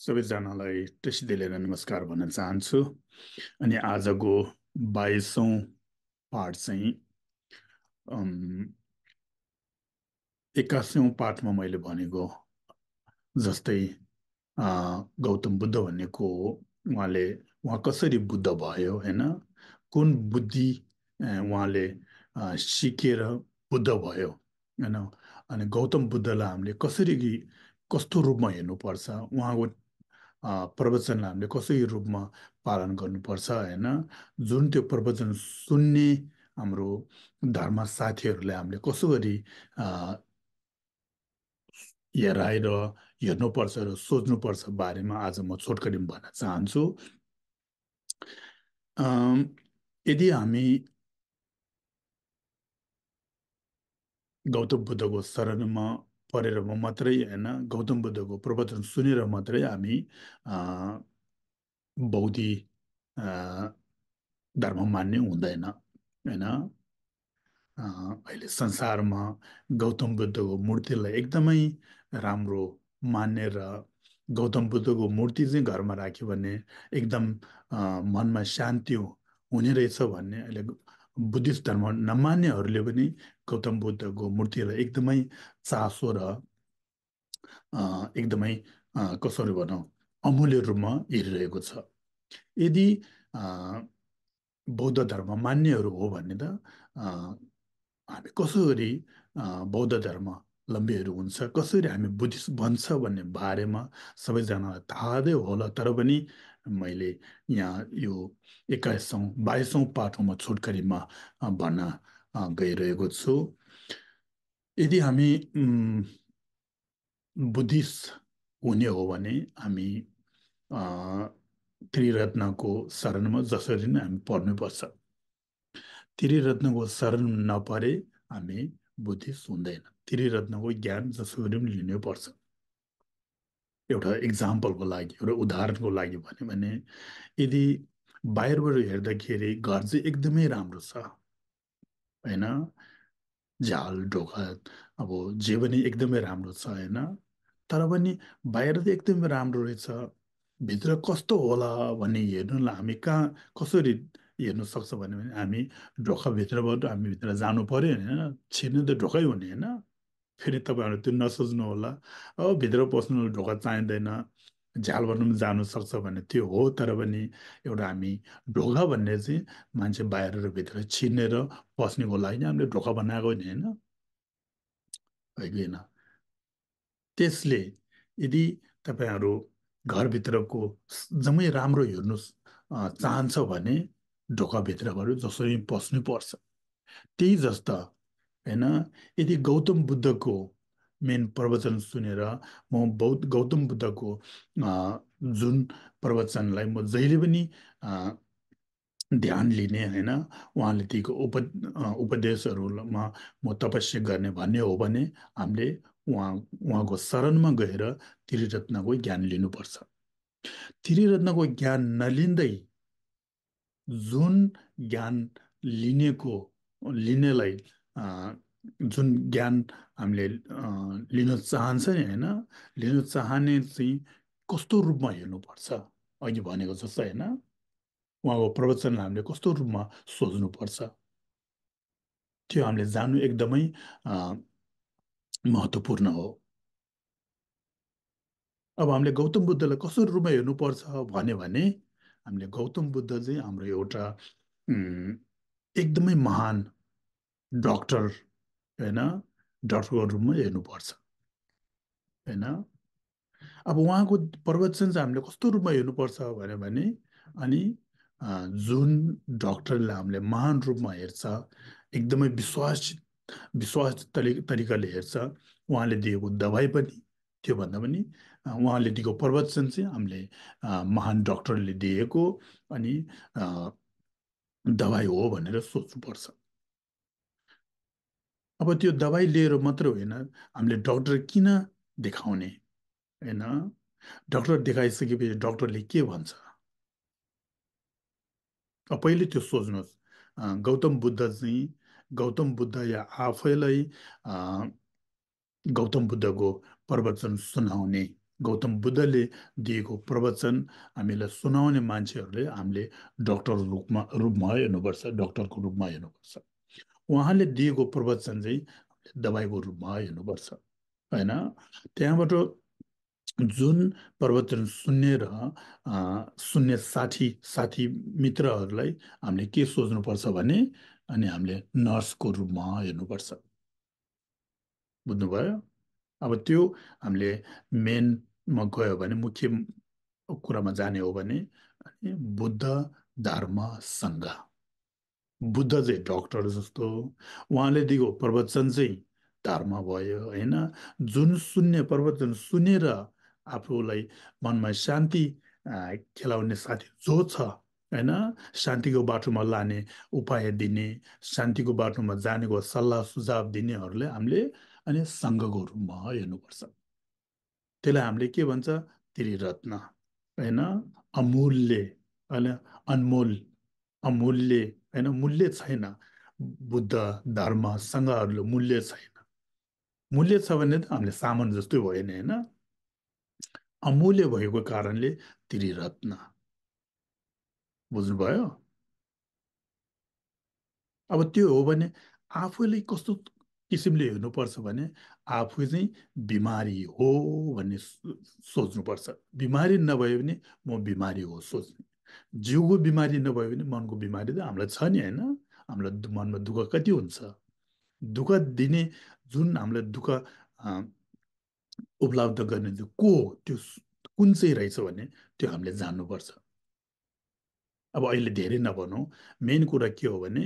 सबैजनालाई टेसिदेलेर नमस्कार भन्न चाहन्छु। अनि आजको 22औं पाठ चाहिँ 21औं पाठमा मैले भनेको जस्तै गौतम बुद्ध भनेको उहाँ कसरी बुद्ध भयो होइन, कुन बुद्धि उहाँले सिकेर बुद्ध भयो होइन। अनि गौतम बुद्धलाई हामीले कसरी कस्तो रूपमा हेर्नुपर्छ, उहाँको प्रवचनलाई हामीले कसरी रूपमा पालन गर्नुपर्छ होइन। जुन त्यो प्रवचन सुन्ने हाम्रो धर्म साथीहरूलाई हामीले कसो गरी हेराएर हेर्नुपर्छ र सोच्नुपर्छ बारेमा आज म छोटकरीमा भन्न चाहन्छु। अम, यदि हामी गौतम बुद्धको शरणमा परेर मात्रै होइन, गौतम बुद्धको प्रवचन सुनेर मात्रै हामी बौद्धी अ, धर्म मान्ने हुँदैन होइन। अहिले संसारमा गौतम बुद्धको मूर्तिलाई एकदमै राम्रो मान्ने र गौतम बुद्धको मूर्ति चाहिँ घरमा राख्यो भने एकदम मनमा शान्ति हुने रहेछ भन्ने अहिले बुद्धिस्ट धर्म नमान्नेहरूले पनि गौतम बुद्धको मूर्तिलाई एकदमै चासो र एकदमै कसरी भनौँ अमूल्य रूपमा हेरिरहेको छ। यदि अ, बौद्ध धर्म मान्नेहरू हो भने त हामी कसरी बौद्ध धर्मावलम्बीहरू हुन्छ, कसरी हामी बुद्धिस्ट बन्छ भन्ने बारेमा सबैजनालाई थाहा नै होला। तर पनि मैले यहाँ यो 22औं पाठमा छोटकरीमा भन्न गइरहेको छु। यदि हामी बुद्धिस्ट हुने हो भने हामी अ, त्रिरत्नको शरणमा जसरी नै हामी पर्नुपर्छ। त्रिरत्नको शरण नपरे हामी बुद्धिस्ट हुँदैन। त्रिरत्नको ज्ञान जसरी पनि लिनै पर्छ। एउटा इक्जाम्पलको लागि, एउटा उदाहरणको लागि भन्यो भने यदि बाहिरबाट हेर्दाखेरि घर चाहिँ एकदमै राम्रो छ होइन, झाल ढोका अब जे पनि एकदमै राम्रो छ होइन, तर पनि बाहिर त एकदमै राम्रो रहेछ, भित्र कस्तो होला भन्ने हेर्नुलाई हामी कहाँ कसरी हेर्नु सक्छ भन्यो भने हामी ढोकाभित्रबाट हामी भित्र जानु पर्यो नि होइन। छिर्नु त ढोकै हुने होइन। फेरि तपाईँहरू त्यो नसोच्नु होला अब भित्र पस्नु ढोका चाहिँदैन, झ्यालबाट पनि जानु सक्छ भन्ने त्यो हो। तर पनि एउटा हामी ढोका भन्ने चाहिँ मान्छे बाहिर र भित्र छिर्ने र पस्नेको लागि हामीले ढोका बनाएको नि होइन, है कि होइन। त्यसले यदि तपाईँहरू घरभित्रको जम्मै राम्रो हेर्नु चाहन्छ भने ढोकाभित्रबाट जसरी पस्नु पर्छ। त्यही जस्ता होइन, यदि गौतम बुद्धको मेन प्रवचन सुनेर म गौतम बुद्धको जुन प्रवचनलाई म जहिले पनि ध्यान लिने होइन, उहाँले दिएको उपदेशहरूमा म तपस्या गर्ने भन्ने हो भने हामीले उहाँको शरणमा गएर त्रिरत्नको ज्ञान लिनुपर्छ। त्रिरत्नको ज्ञान नलिँदै जुन ज्ञान लिनेको लिनेलाई अ, जुन ज्ञान हामीले लिन चाहन्छ नि होइन, लिन चाहने चाहिँ कस्तो रूपमा हेर्नुपर्छ, अघि भनेको जस्तो होइन, उहाँको प्रवचनलाई हामीले कस्तो रूपमा सोच्नुपर्छ त्यो हामीले जान्नु एकदमै अ, महत्त्वपूर्ण हो। अब हामीले गौतम बुद्धलाई कसरी रूपमा हेर्नुपर्छ भन्यो भने हामीले गौतम बुद्ध चाहिँ हाम्रो एउटा उम्, एकदमै महान डक्टर होइन, डक्टरको रूपमा हेर्नुपर्छ होइन। अब उहाँको प्रवचन चाहिँ हामीले कस्तो रूपमा हेर्नुपर्छ भन्यो भने अनि जुन डक्टरले हामीले महान रूपमा हेर्छ, एकदमै विश्वास तरिकाले हेर्छ, उहाँले दिएको दबाई पनि त्योभन्दा पनि उहाँले दिएको प्रवचन चाहिँ हामीले महान डक्टरले दिएको अनि अ, दबाई हो भनेर सोच्नुपर्छ। अब त्यो दबाई लिएर मात्र होइन, हामीले डक्टर किन देखाउने होइन। डक्टर देखाइसकेपछि डक्टरले के भन्छ, अब पहिले त्यो सोच्नुहोस्। गौतम बुद्ध चाहिँ गौतम बुद्ध या आफैलाई अ, गौतम बुद्धको प्रवचन सुनाउने गौतम बुद्धले दिएको प्रवचन हामीलाई सुनाउने मान्छेहरूले हामीले डक्टर रूपमा हेर्नुपर्छ, डक्टरको रूपमा हेर्नुपर्छ। उहाँले दिएको प्रवचन चाहिँ दबाईको रूपमा हेर्नुपर्छ, होइन? त्यहाँबाट जुन प्रवचन सुन्ने र सुन्ने साथी मित्रहरूलाई हामीले के सोच्नुपर्छ भने, अनि हामीले नर्सको रूपमा हेर्नुपर्छ। बुझ्नुभयो? अब त्यो हामीले मेनमा गयो भने, मुख्य कुरामा जाने हो भने, अनि बुद्ध धर्म सङ्घ, बुद्ध चाहिँ डक्टर जस्तो, उहाँले दिएको प्रवचन चाहिँ धर्म भयो, होइन? जुन सुन्ने प्रवचन सुनेर आफूलाई मनमा शान्ति खेलाउने साथी जो छ, होइन? शान्तिको बाटोमा लाने उपाय दिने, शान्तिको बाटोमा जानेको सल्लाह सुझाव दिनेहरूले हामीले अनि सङ्घको रूपमा हेर्नुपर्छ। त्यसलाई हामीले के भन्छ? त्रिरत्न, होइन? अमूल्य, होइन? अनमोल, अमूल्य, होइन? मूल्य छैन। बुद्ध धर्म सङ्घहरू मूल्य छैन। मूल्य छ भने त हामीले सामान जस्तै भयो नि, होइन? अमूल्य भएको कारणले त्रिरत्न। बुझ्नुभयो? अब त्यो हो भने आफूले कस्तो किसिमले हेर्नुपर्छ भने, आफू चाहिँ बिमारी हो भन्ने सोच्नुपर्छ। बिमारी नभयो भने म बिमारी हो सोच्ने। जिउको बिमारी नभयो भने मनको बिमारी त हामीलाई छ नि, होइन? हामीलाई मनमा दुःख कति हुन्छ? दुःख दिने, जुन हामीलाई दुःख उपलब्ध गर्ने चाहिँ को हो, त्यो कुन चाहिँ रहेछ भने त्यो हामीले जान्नुपर्छ। अब अहिले धेरै नभनौँ, मेन कुरा के हो भने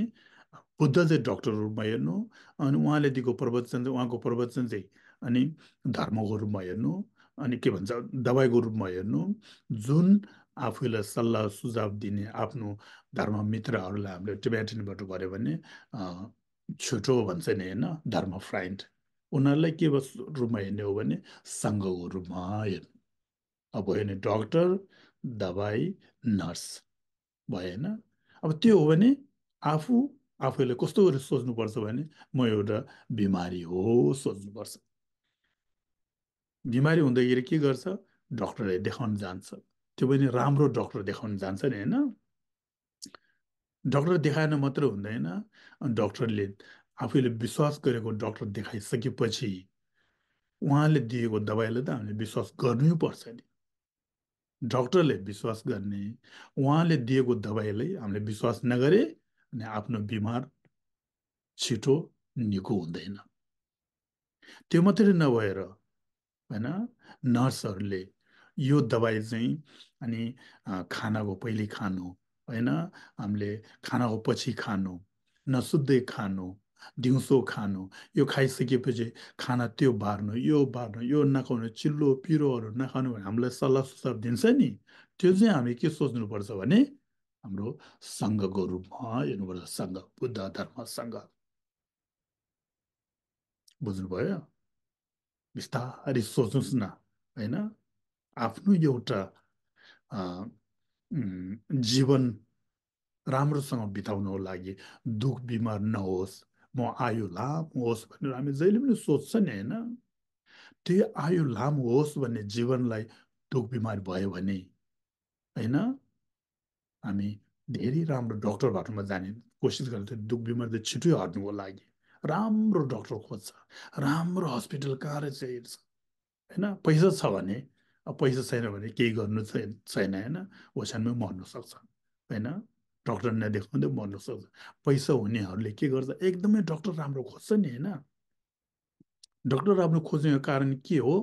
बुद्ध चाहिँ डक्टर रूपमा हेर्नु, अनि उहाँले दिएको प्रवचन चाहिँ, उहाँको प्रवचन चाहिँ अनि धर्मको रूपमा हेर्नु, अनि के भन्छ दबाईको रूपमा हेर्नु। जुन आफूलाई सल्लाह सुझाव दिने आफ्नो धर्म मित्रहरूलाई हामीले टिबेटनबाट गऱ्यो भने छिटो भन्छ नि, होइन? धर्म फ्राइन्ड, उनीहरूलाई के रूपमा हेर्ने हो भने सङ्घको रूपमा हेर्नु। अब भयो नि डक्टर, दबाई, नर्स, भएन? अब त्यो हो भने आफू आफूले कस्तो गरेर सोच्नुपर्छ भने म एउटा बिमारी हो सोच्नुपर्छ। बिमारी हुँदाखेरि के गर्छ? डक्टरले देखाउन जान्छ। त्यो पनि राम्रो डक्टर देखाउन जान्छ नि, होइन? डक्टर देखाएन मात्र हुँदैन। डक्टरले आफूले विश्वास गरेको डक्टर देखाइसकेपछि उहाँले दिएको दबाईलाई त हामीले विश्वास गर्नै पर्छ नि। डक्टरले विश्वास गर्ने, उहाँले दिएको दबाईलाई हामीले विश्वास नगरे अनि आफ्नो बिमार छिटो निको हुँदैन। त्यो मात्रै नभएर, होइन, नर्सहरूले यो दबाई चाहिँ अनि खानाको पहिले खानु, होइन, हामीले खानाको पछि खानु, नसुत्दै खानु, दिउँसो खानु, यो खाइसकेपछि खाना त्यो बार्नु, यो नखानु, चिल्लो पिरोहरू नखानु भने हामीलाई सल्लाह सुझाव दिन्छ नि। त्यो चाहिँ हामी के सोच्नुपर्छ भने हाम्रो सङ्घको रूपमा हेर्नुपर्छ। सङ्घ, बुद्ध धर्म सङ्घ। बुझ्नुभयो? बिस्तारै सोच्नुहोस् न, होइन? आफ्नो एउटा अ, जीवन राम्रोसँग बिताउनको लागि दुख बिमार नहोस्, म आयु लामो होस् भनेर हामी जहिले पनि सोध्छ नि, होइन? त्यो आयु लामो होस् भन्ने जीवनलाई दुख बिमार भयो भने, होइन, हामी धेरै राम्रो डक्टर बाटोमा जाने कोसिस गर्छ। दुख बिमार चाहिँ छिटो हट्नुको लागि राम्रो डक्टर खोज्छ, राम्रो हस्पिटल कहाँ रहेछ हेर्छ, होइन? पैसा छ भने, अब पैसा छैन भने केही गर्नु छैन, होइन? ओछ्यानमै मर्नु सक्छ, होइन? डक्टर नदेखाउँदै मर्नु सक्छ। पैसा हुनेहरूले के गर्छ? एकदमै डक्टर राम्रो खोज्छ नि, होइन? डक्टर राम्रो खोज्ने कारण के हो?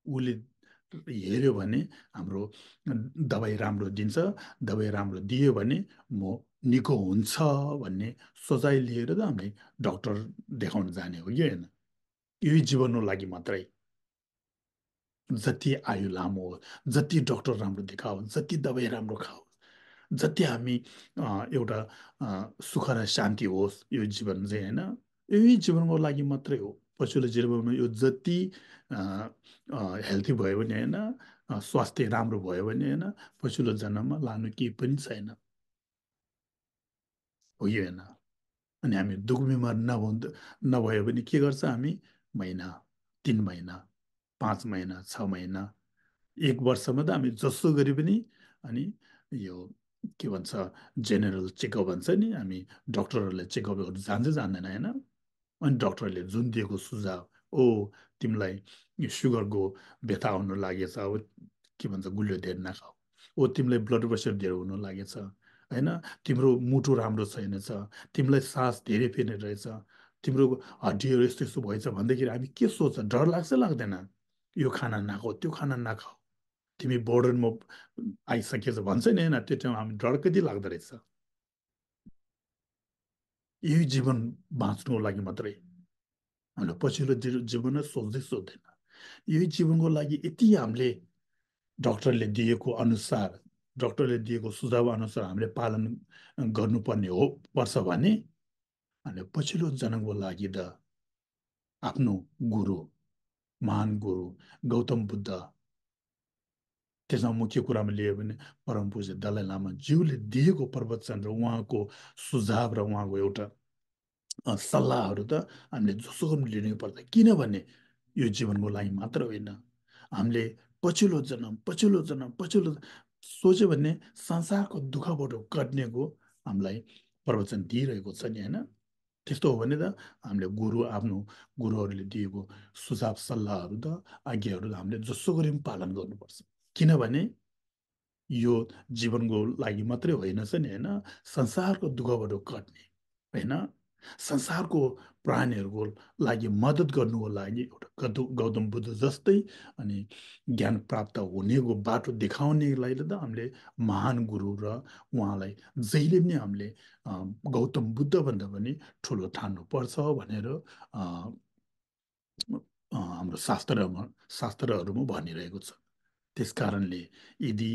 उसले हेऱ्यो भने हाम्रो दबाई राम्रो दिन्छ, दबाई राम्रो दियो भने म निको हुन्छ भन्ने सोचाइ लिएर त हामीले डक्टर देखाउन जाने हो कि होइन? यही जीवनको लागि मात्रै। जति आयु लामो होस्, जति डक्टर राम्रो देखाओस्, जति दबाई राम्रो खाओस्, जति हामी एउटा सुख र शान्ति होस् यो जीवन चाहिँ, होइन? यही जीवनको लागि मात्रै हो। पछिल्लो जीवनमा यो जति हेल्थी भयो भने, होइन, स्वास्थ्य राम्रो भयो भने, होइन, पछिल्लो जन्ममा लानु केही पनि छैन, हो कि होइन? अनि हामी दुख बिमार नभयो भने के गर्छ हामी? महिना, 3 महिना 5 महिना 6 महिना 1 वर्षमा त हामी जसो गरे पनि अनि यो के भन्छ जेनरल चेकअप भन्छ नि हामी डक्टरहरूलाई चेकअप गर्नु जान्छ जान्दैन होइन अनि डक्टरले जुन दिएको सुझाव ओ तिमीलाई यो सुगरको व्यथा हुन लागेछ अब के भन्छ गुलियो धेरै नखाऊ ओ तिमीलाई ब्लड प्रेसर धेरै हुन लागेछ होइन तिम्रो मुटु राम्रो छैनछ तिमीलाई सास धेरै फेर्ने रहेछ तिम्रो हड्डीहरू यस्तो यस्तो भएछ भन्दाखेरि हामी के सोच्छ डर लाग्छ लाग्दैन यो खाना नखाऊ त्यो खाना नखाऊ तिमी बोर्डरमा आइसकेछ भन्छ नि होइन त्यो टाइममा हामी डर कति लाग्दो रहेछ यही जीवन बाँच्नुको लागि मात्रै हामीले पछिल्लो जीवन सोच्दै सोच्दैन यही जीवनको लागि यति हामीले डक्टरले दिएको अनुसार डक्टरले दिएको सुझाव अनुसार हामीले पालन गर्नुपर्ने हो पर्छ भने हामीले पछिल्लो जन्मको लागि त आफ्नो गुरु महान गुरु गौतम बुद्ध त्यसमा मुख्य कुरामा लियो भने परम पूज्य दलाई लामा ज्यूले दिएको प्रवचन र उहाँको सुझाव र उहाँको एउटा सल्लाहहरू त हामीले जोसुकै पनि लिनै पर्छ किनभने यो जीवनको लागि मात्र होइन हामीले पछिल्लो जन्म सोच्यो भने संसारको दुःखबाट कट्नेको हामीलाई प्रवचन दिइरहेको छ नि होइन त्यस्तो हो भने त हामीले आफ्नो गुरुहरूले दिएको सुझाव सल्लाहहरू त आज्ञाहरू त हामीले जसो गरी पनि पालन गर्नुपर्छ किनभने यो जीवनको लागि मात्रै होइन छ नि होइन संसारको दुःखबाट कट्ने होइन संसारको प्राणीहरूको लागि मद्दत गर्नुको लागि एउटा गौतम बुद्ध जस्तै अनि ज्ञान प्राप्त हुनेको बाटो देखाउनेलाई त हामीले महान गुरु र उहाँलाई जहिले पनि हामीले गौतम बुद्ध भन्दा पनि ठुलो ठान्नुपर्छ भनेर हाम्रो शास्त्रहरूमा भनिरहेको छ त्यस कारणले यदि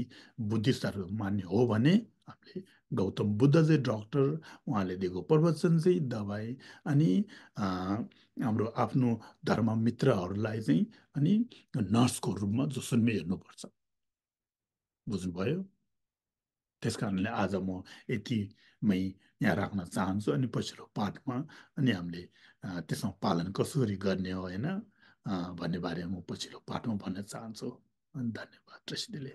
बुद्धिस्टहरू मान्ने हो भने हामीले गौतम बुद्ध चाहिँ डक्टर उहाँले दिएको प्रवचन चाहिँ दबाई अनि हाम्रो आफ्नो धर्म मित्रहरूलाई चाहिँ अनि नर्सको रूपमा जसुनमै हेर्नुपर्छ बुझ्नुभयो त्यस कारणले आज म यतिमै यहाँ राख्न चाहन्छु अनि पछिल्लो पाठमा अनि हामीले त्यसमा पालन कसरी गर्ने हो होइन भन्ने बारेमा म पछिल्लो पाठमा भन्न चाहन्छु धन्यवाद ऋषिले